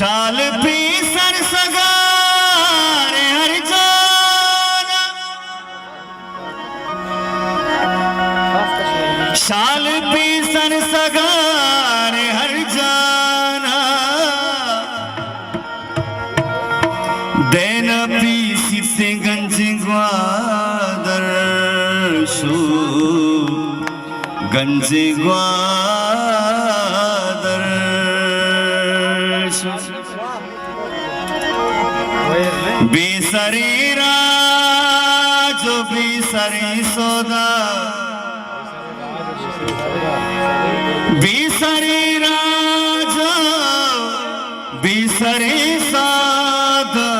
शाल भी सर सगारे हर जाना, शाल भी सर सगारे हर जाना, देन भी सिसे गंज ग्वादर शो गंज ग्वादर बेसरी राजो बेसरी सौदा, बेसरी राजो बेसरी सौदा,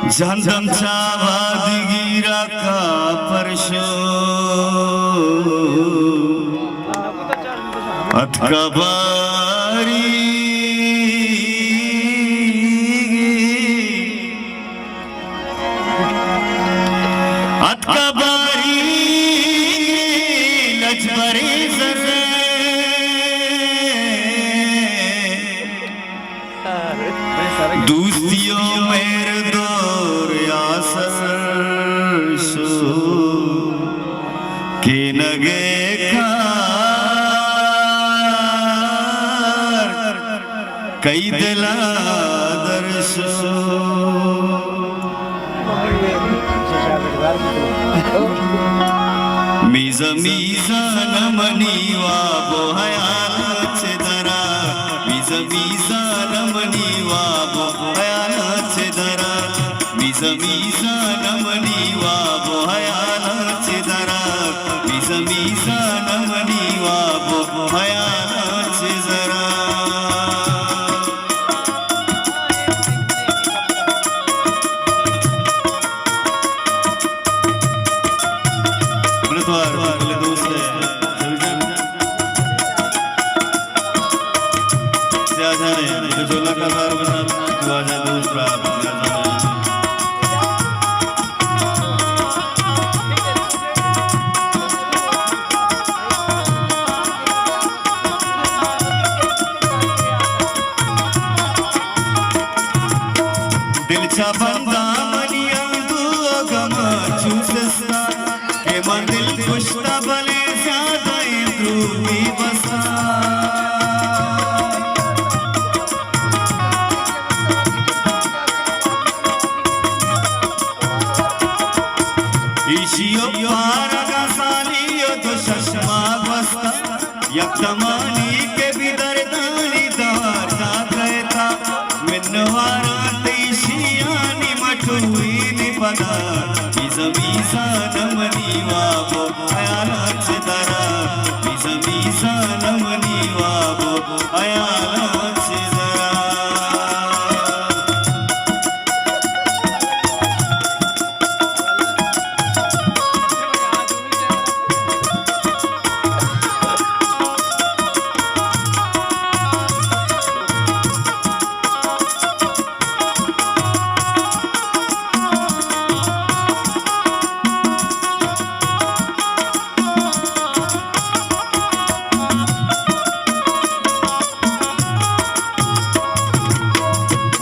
झंझम चावाद गिरा का परशो अथकबारी अथकबारी लजबरी जरे दूस्तियों मेरे दौर यासर सो के नगे कई दिला दर्शो मीज़ा मीज़ा नमनीवा बोहयान चेदरा, मीज़ा मीज़ा नमनीवा बोहयान चेदरा, मीज़ा मीज़ा नमनीवा बोहयान चेदरा, मीज़ा मीज़ा नमनीवा बोहयान चेदरा। दिलचा बंदा मनिया तू गम चूससा के मन दिल खुशता भले ज्यादा तू भी बसा, ईशियो पार का सालियो तो शशमा बसा, यक्तमानी के भी दर्दानी दवार जा कहता मिन्नवारा तेशियानी मटुई निपदा, मीज़ा मीज़ा नमनीवा बो अयाला चेदरा, मीज़ा मीज़ा नमनीवा बो अयाला चेदरा।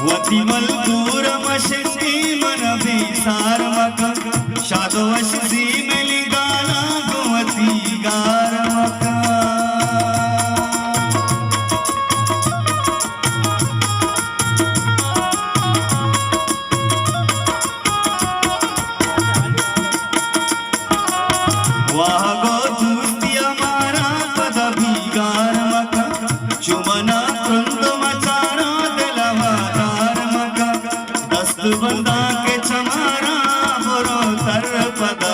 वतीमल दूर मशती मन बेसार मका, शादो वशती मिली गाना गोवती गार मका, वाह गो दूस्तिया मारा पदवी गार मका, चुमना तुंद मचाना बंदा के चमारा बोरो तर पदा,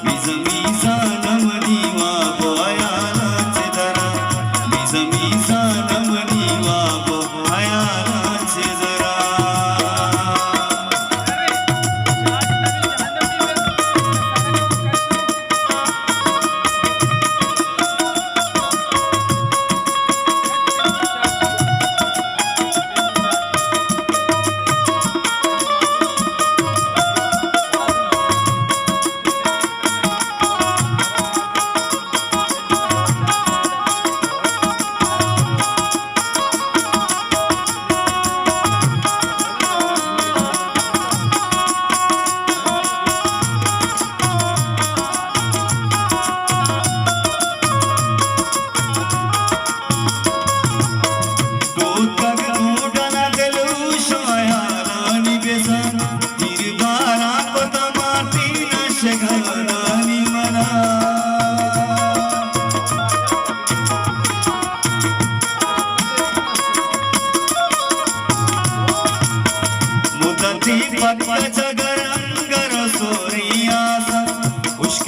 मीज़ा मीज़ा नमनीवा बो अयाला चेदरा, मीज़ा मीज़ा नमनीवा बो अयाला चेदरा।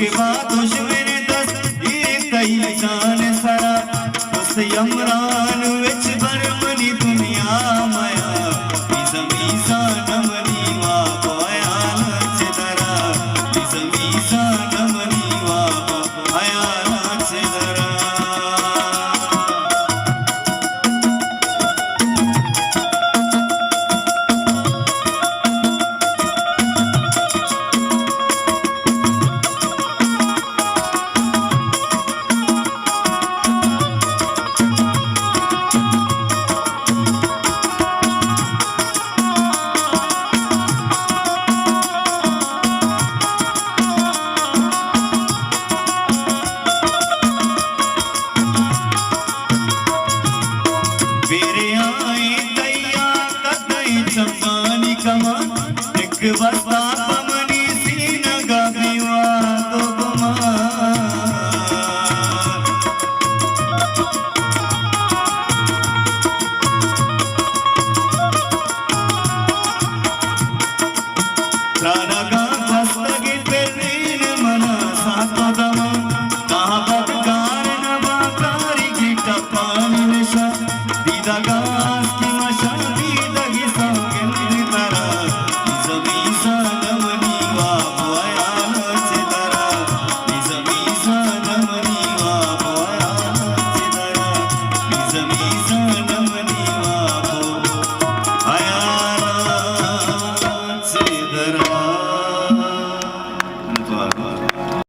उसके बाद उस मेरे दस ये कई जान सरा उस यमरान विच बरमनी दुनिया माया मीजा नमनी वा पाया नाच दरा मीजा नमनी वा पाया नाच दरा चंपानी कमा एक बस्ता पमनी सीन गीवा तो गुमा राना